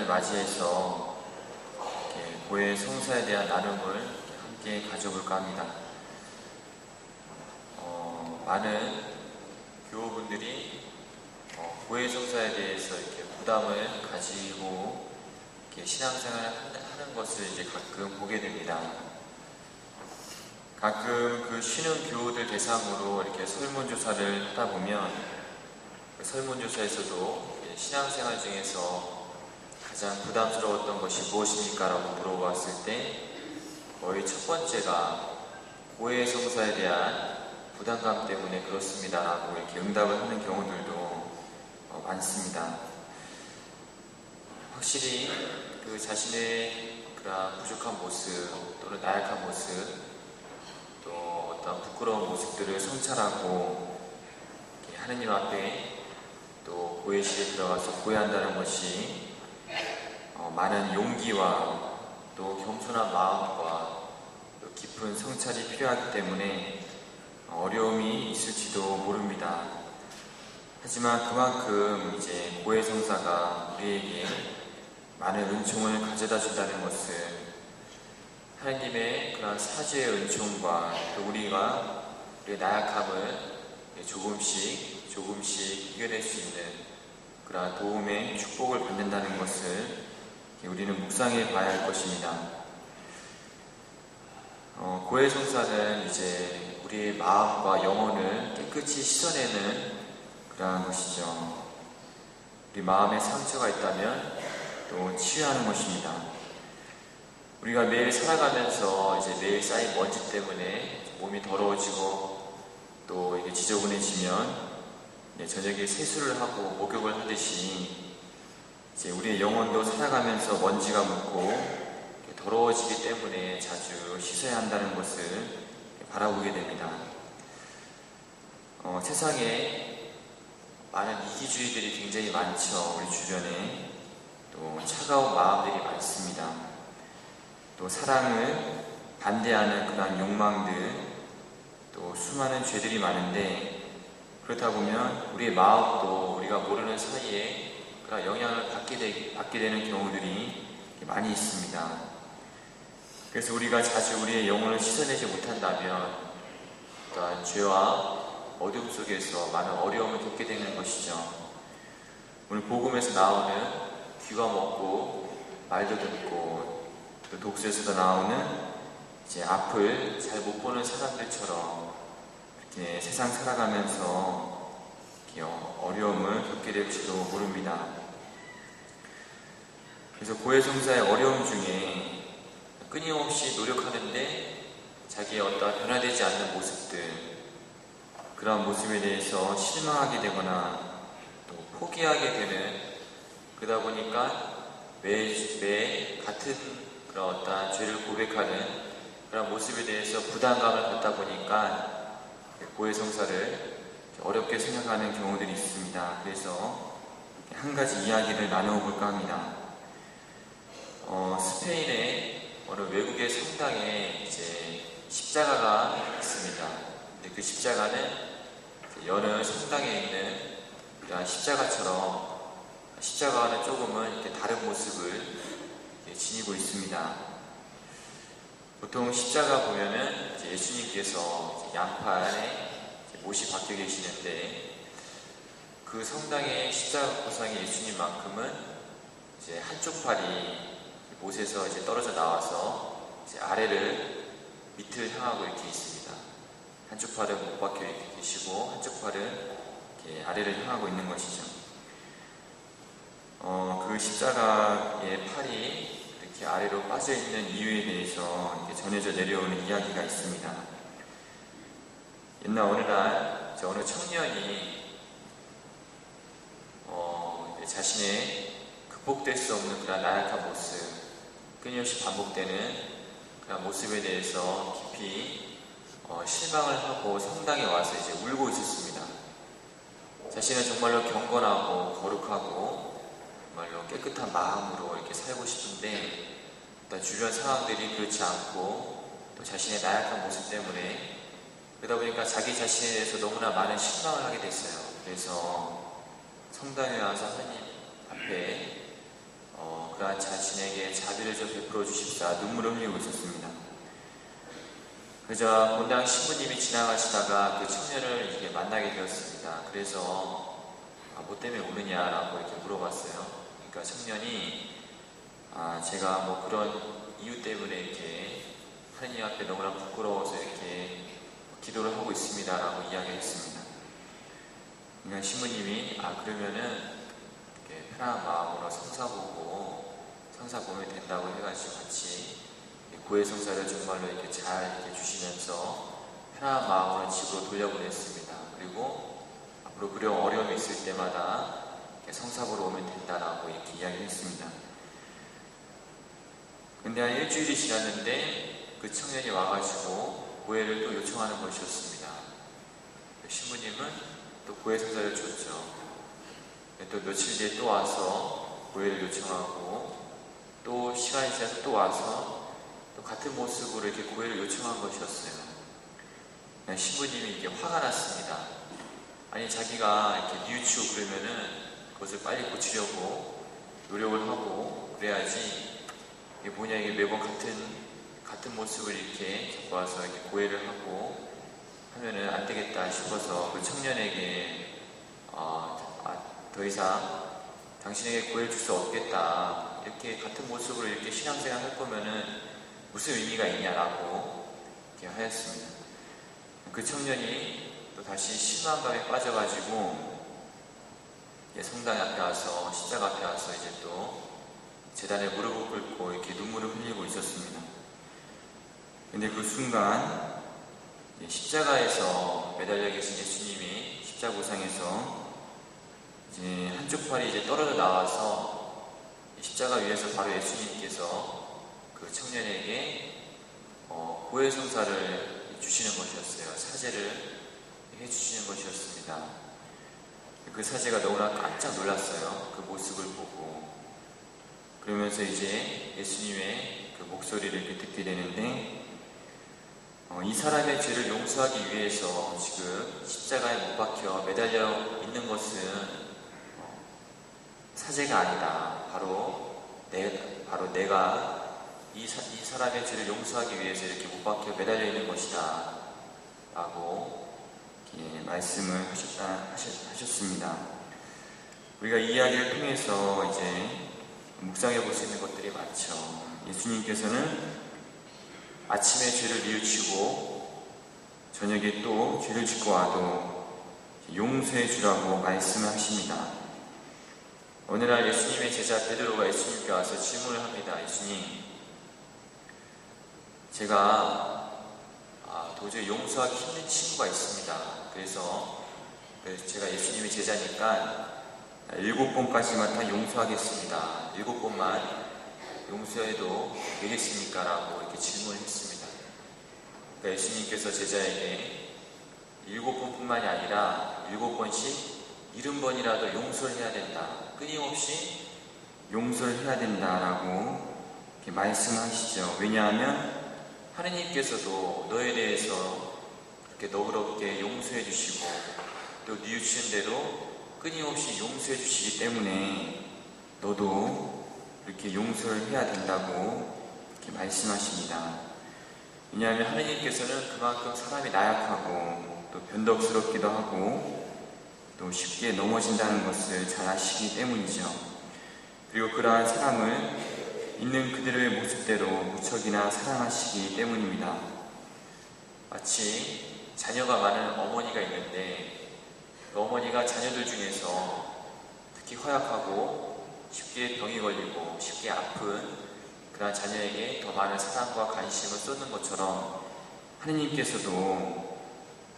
맞이해서 고해 성사에 대한 나눔을 함께 가져볼까 합니다. 많은 교우분들이 고해 성사에 대해서 이렇게 부담을 가지고 이렇게 신앙생활을 하는 것을 이제 가끔 보게 됩니다. 가끔 그 쉬는 교우들 대상으로 이렇게 설문조사를 하다 보면 그 설문조사에서도 신앙생활 중에서 가장 부담스러웠던 것이 무엇입니까? 라고 물어봤을 때 거의 첫 번째가 고해 성사에 대한 부담감 때문에 그렇습니다 라고 이렇게 응답을 하는 경우들도 많습니다. 확실히 그 자신의 그런 부족한 모습 또는 나약한 모습 또 어떤 부끄러운 모습들을 성찰하고 하느님 앞에 또 고해실에 들어가서 고해한다는 것이 많은 용기와 또 겸손한 마음과 또 깊은 성찰이 필요하기 때문에 어려움이 있을지도 모릅니다. 하지만 그만큼 이제 고해 성사가 우리에게 많은 은총을 가져다 준다는 것을 하나님의 그런 사죄의 은총과 또 우리의 나약함을 조금씩 이겨낼 수 있는 그런 도움의 축복을 받는다는 것을 우리는 묵상해 봐야 할 것입니다. 고해 성사는 이제 우리의 마음과 영혼을 깨끗이 씻어내는 그러한 것이죠. 우리 마음에 상처가 있다면 또 치유하는 것입니다. 우리가 매일 살아가면서 이제 매일 쌓인 먼지 때문에 몸이 더러워지고 또 이게 지저분해지면 저녁에 세수를 하고 목욕을 하듯이 이제 우리의 영혼도 살아가면서 먼지가 묻고 더러워지기 때문에 자주 씻어야 한다는 것을 바라보게 됩니다. 세상에 많은 이기주의들이 굉장히 많죠. 우리 주변에 또 차가운 마음들이 많습니다. 또 사랑을 반대하는 그런 욕망들 또 수많은 죄들이 많은데 그렇다 보면 우리의 마음도 우리가 모르는 사이에 그런 영향을 받게 되는 경우들이 많이 있습니다. 그래서 우리가 자주 우리의 영혼을 씻어내지 못한다면 그러니까 죄와 어둠 속에서 많은 어려움을 겪게 되는 것이죠. 오늘 복음에서 나오는 귀가 먹고 말도 듣고 또 독서에서도 나오는 이제 앞을 잘 못 보는 사람들처럼 이렇게 세상 살아가면서 이렇게 어려움을 겪게 될지도 모릅니다. 그래서 고해 성사의 어려움 중에 끊임없이 노력하는데 자기의 어떤 변화되지 않는 모습들 그런 모습에 대해서 실망하게 되거나 또 포기하게 되는 그러다 보니까 매 같은 그런 어떤 죄를 고백하는 그런 모습에 대해서 부담감을 갖다 보니까 고해 성사를 어렵게 생각하는 경우들이 있습니다. 그래서 한 가지 이야기를 나누어 볼까 합니다. 스페인의 어느 외국의 성당에 이제 십자가가 있습니다. 근데 그 십자가는 여느 성당에 있는 그런 십자가처럼 십자가와는 조금은 이렇게 다른 모습을 지니고 있습니다. 보통 십자가 보면은 이제 예수님께서 양팔에 못이 박혀 계시는데 그 성당의 십자가 보상의 예수님만큼은 이제 한쪽 팔이 못에서 이제 떨어져 나와서 이제 밑을 향하고 이렇게 있습니다. 한쪽 팔은 못 박혀 이렇게 계시고 한쪽 팔은 이렇게 아래를 향하고 있는 것이죠. 그 십자가의 팔이 이렇게 아래로 빠져 있는 이유에 대해서 이렇게 전해져 내려오는 이야기가 있습니다. 옛날 어느 날 어느 청년이 자신의 극복될 수 없는 그런 나약한 모습, 끊임없이 반복되는 그런 모습에 대해서 깊이 실망을 하고 성당에 와서 이제 울고 있었습니다. 자신은 정말로 경건하고 거룩하고 정말로 깨끗한 마음으로 이렇게 살고 싶은데 일단 주변 상황들이 그렇지 않고 또 자신의 나약한 모습 때문에 그러다 보니까 자기 자신에 대해서 너무나 많은 실망을 하게 됐어요. 그래서 성당에 와서 하나님 앞에 그러한 자신에게 자비를 좀 베풀어 주십사 눈물을 흘리고 있었습니다. 그저 본당 신부님이 지나가시다가 그 청년을 이렇게 만나게 되었습니다. 그래서 뭐 때문에 우느냐라고 이렇게 물어봤어요. 그러니까 청년이 제가 뭐 그런 이유 때문에 이렇게 하느님 앞에 너무나 부끄러워서 이렇게 기도를 하고 있습니다라고 이야기했습니다. 그러니까 신부님이 그러면은 이렇게 편안한 마음으로 성사 보면 된다고 해가지고 같이 고해 성사를 정말로 이렇게 잘 이렇게 주시면서 편안한 마음으로 집으로 돌려보냈습니다. 그리고 앞으로 그런 어려움이 있을 때마다 이렇게 성사 보러 오면 된다라고 이렇게 이야기를 했습니다. 근데 한 일주일이 지났는데 그 청년이 와가지고 고해를 또 요청하는 것이었습니다. 신부님은 또 고해 성사를 줬죠. 또 며칠 뒤에 또 와서 고해를 요청하고 또 시간이 지나서 또 와서 또 같은 모습으로 이렇게 고해를 요청한 것이었어요. 신부님이 이렇게 화가 났습니다. 아니 자기가 이렇게 뉘우치고 그러면은 그것을 빨리 고치려고 노력을 하고 그래야지 이게 뭐냐 이게 매번 같은 모습을 이렇게 갖고 와서 이렇게 고해를 하고 하면은 안 되겠다 싶어서 그 청년에게 더 이상 당신에게 고해를 줄 수 없겠다. 이렇게 같은 모습으로 이렇게 신앙생활 할 거면은 무슨 의미가 있냐라고 이렇게 하였습니다. 그 청년이 또 다시 실망감에 빠져가지고 성당 앞에 와서 십자가 앞에 와서 이제 또 제단에 무릎을 꿇고 이렇게 눈물을 흘리고 있었습니다. 근데 그 순간 십자가에서 매달려 계신 예수님이 십자구상에서 이제 한쪽 팔이 이제 떨어져 나와서 십자가 위에서 바로 예수님께서 그 청년에게 고해 성사를 주시는 것이었어요. 사제를 해주시는 것이었습니다. 그 사제가 너무나 깜짝 놀랐어요. 그 모습을 보고. 그러면서 이제 예수님의 그 목소리를 이렇게 듣게 되는데 이 사람의 죄를 용서하기 위해서 지금 십자가에 못 박혀 매달려 있는 것은 사제가 아니다. 바로 내가 이 사람의 죄를 용서하기 위해서 이렇게 못 박혀 매달려 있는 것이다. 라고 이렇게 말씀을 하셨습니다. 우리가 이 이야기를 통해서 이제 묵상해 볼 수 있는 것들이 많죠. 예수님께서는 아침에 죄를 뉘우치고 저녁에 또 죄를 짓고 와도 용서해 주라고 말씀을 하십니다. 어느 날 예수님의 제자 베드로가 예수님께 와서 질문을 합니다. 예수님, 제가 도저히 용서하기 힘든 친구가 있습니다. 그래서 제가 예수님의 제자니까 7번까지만 다 용서하겠습니다. 7번만 용서해도 되겠습니까? 라고 이렇게 질문을 했습니다. 그러니까 예수님께서 제자에게 7번뿐만이 아니라 7번씩 70번이라도 용서를 해야 된다. 끊임없이 용서를 해야 된다라고 이렇게 말씀하시죠. 왜냐하면 하느님께서도 너에 대해서 그렇게 너그럽게 용서해 주시고 또 뉘우치는 대로 끊임없이 용서해 주시기 때문에 너도 이렇게 용서를 해야 된다고 이렇게 말씀하십니다. 왜냐하면 하느님께서는 그만큼 사람이 나약하고 또 변덕스럽기도 하고 또 쉽게 넘어진다는 것을 잘 아시기 때문이죠. 그리고 그러한 사람을 있는 그들의 모습대로 무척이나 사랑하시기 때문입니다. 마치 자녀가 많은 어머니가 있는데 그 어머니가 자녀들 중에서 특히 허약하고 쉽게 병이 걸리고 쉽게 아픈 그러한 자녀에게 더 많은 사랑과 관심을 쏟는 것처럼 하느님께서도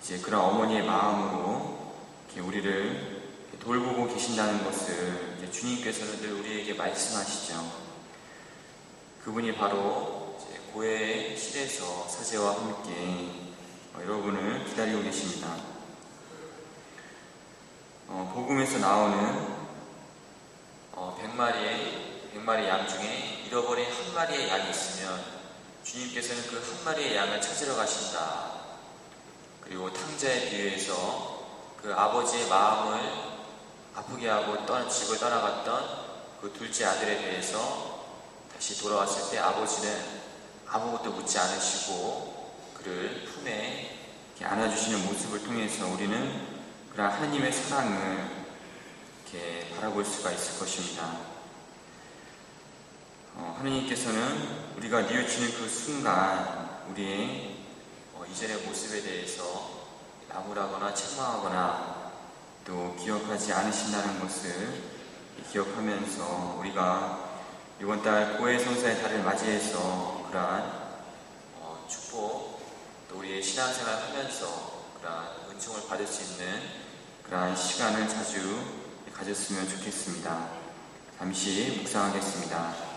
이제 그런 어머니의 마음으로 이렇게 우리를 돌보고 계신다는 것을 이제 주님께서는 늘 우리에게 말씀하시죠. 그분이 바로 이제 고해의 실에서 사제와 함께 여러분을 기다리고 계십니다. 복음에서 나오는 100마리의 양 중에 잃어버린 한 마리의 양이 있으면 주님께서는 그 한 마리의 양을 찾으러 가신다. 그리고 탕자의 비유에서 그 아버지의 마음을 아프게 하고 집을 떠나갔던 그 둘째 아들에 대해서 다시 돌아왔을 때 아버지는 아무것도 묻지 않으시고 그를 품에 이렇게 안아주시는 모습을 통해서 우리는 그런 하나님의 사랑을 이렇게 바라볼 수가 있을 것입니다. 하나님께서는 우리가 뉘우치는 그 순간 우리의 이전의 모습에 대해서 나무라거나 책망하거나 또 기억하지 않으신다는 것을 기억하면서 우리가 이번 달 고해 성사의 달을 맞이해서 그러한 축복 또 우리의 신앙생활을 하면서 그러한 은총을 받을 수 있는 그러한 시간을 자주 가졌으면 좋겠습니다. 잠시 묵상하겠습니다.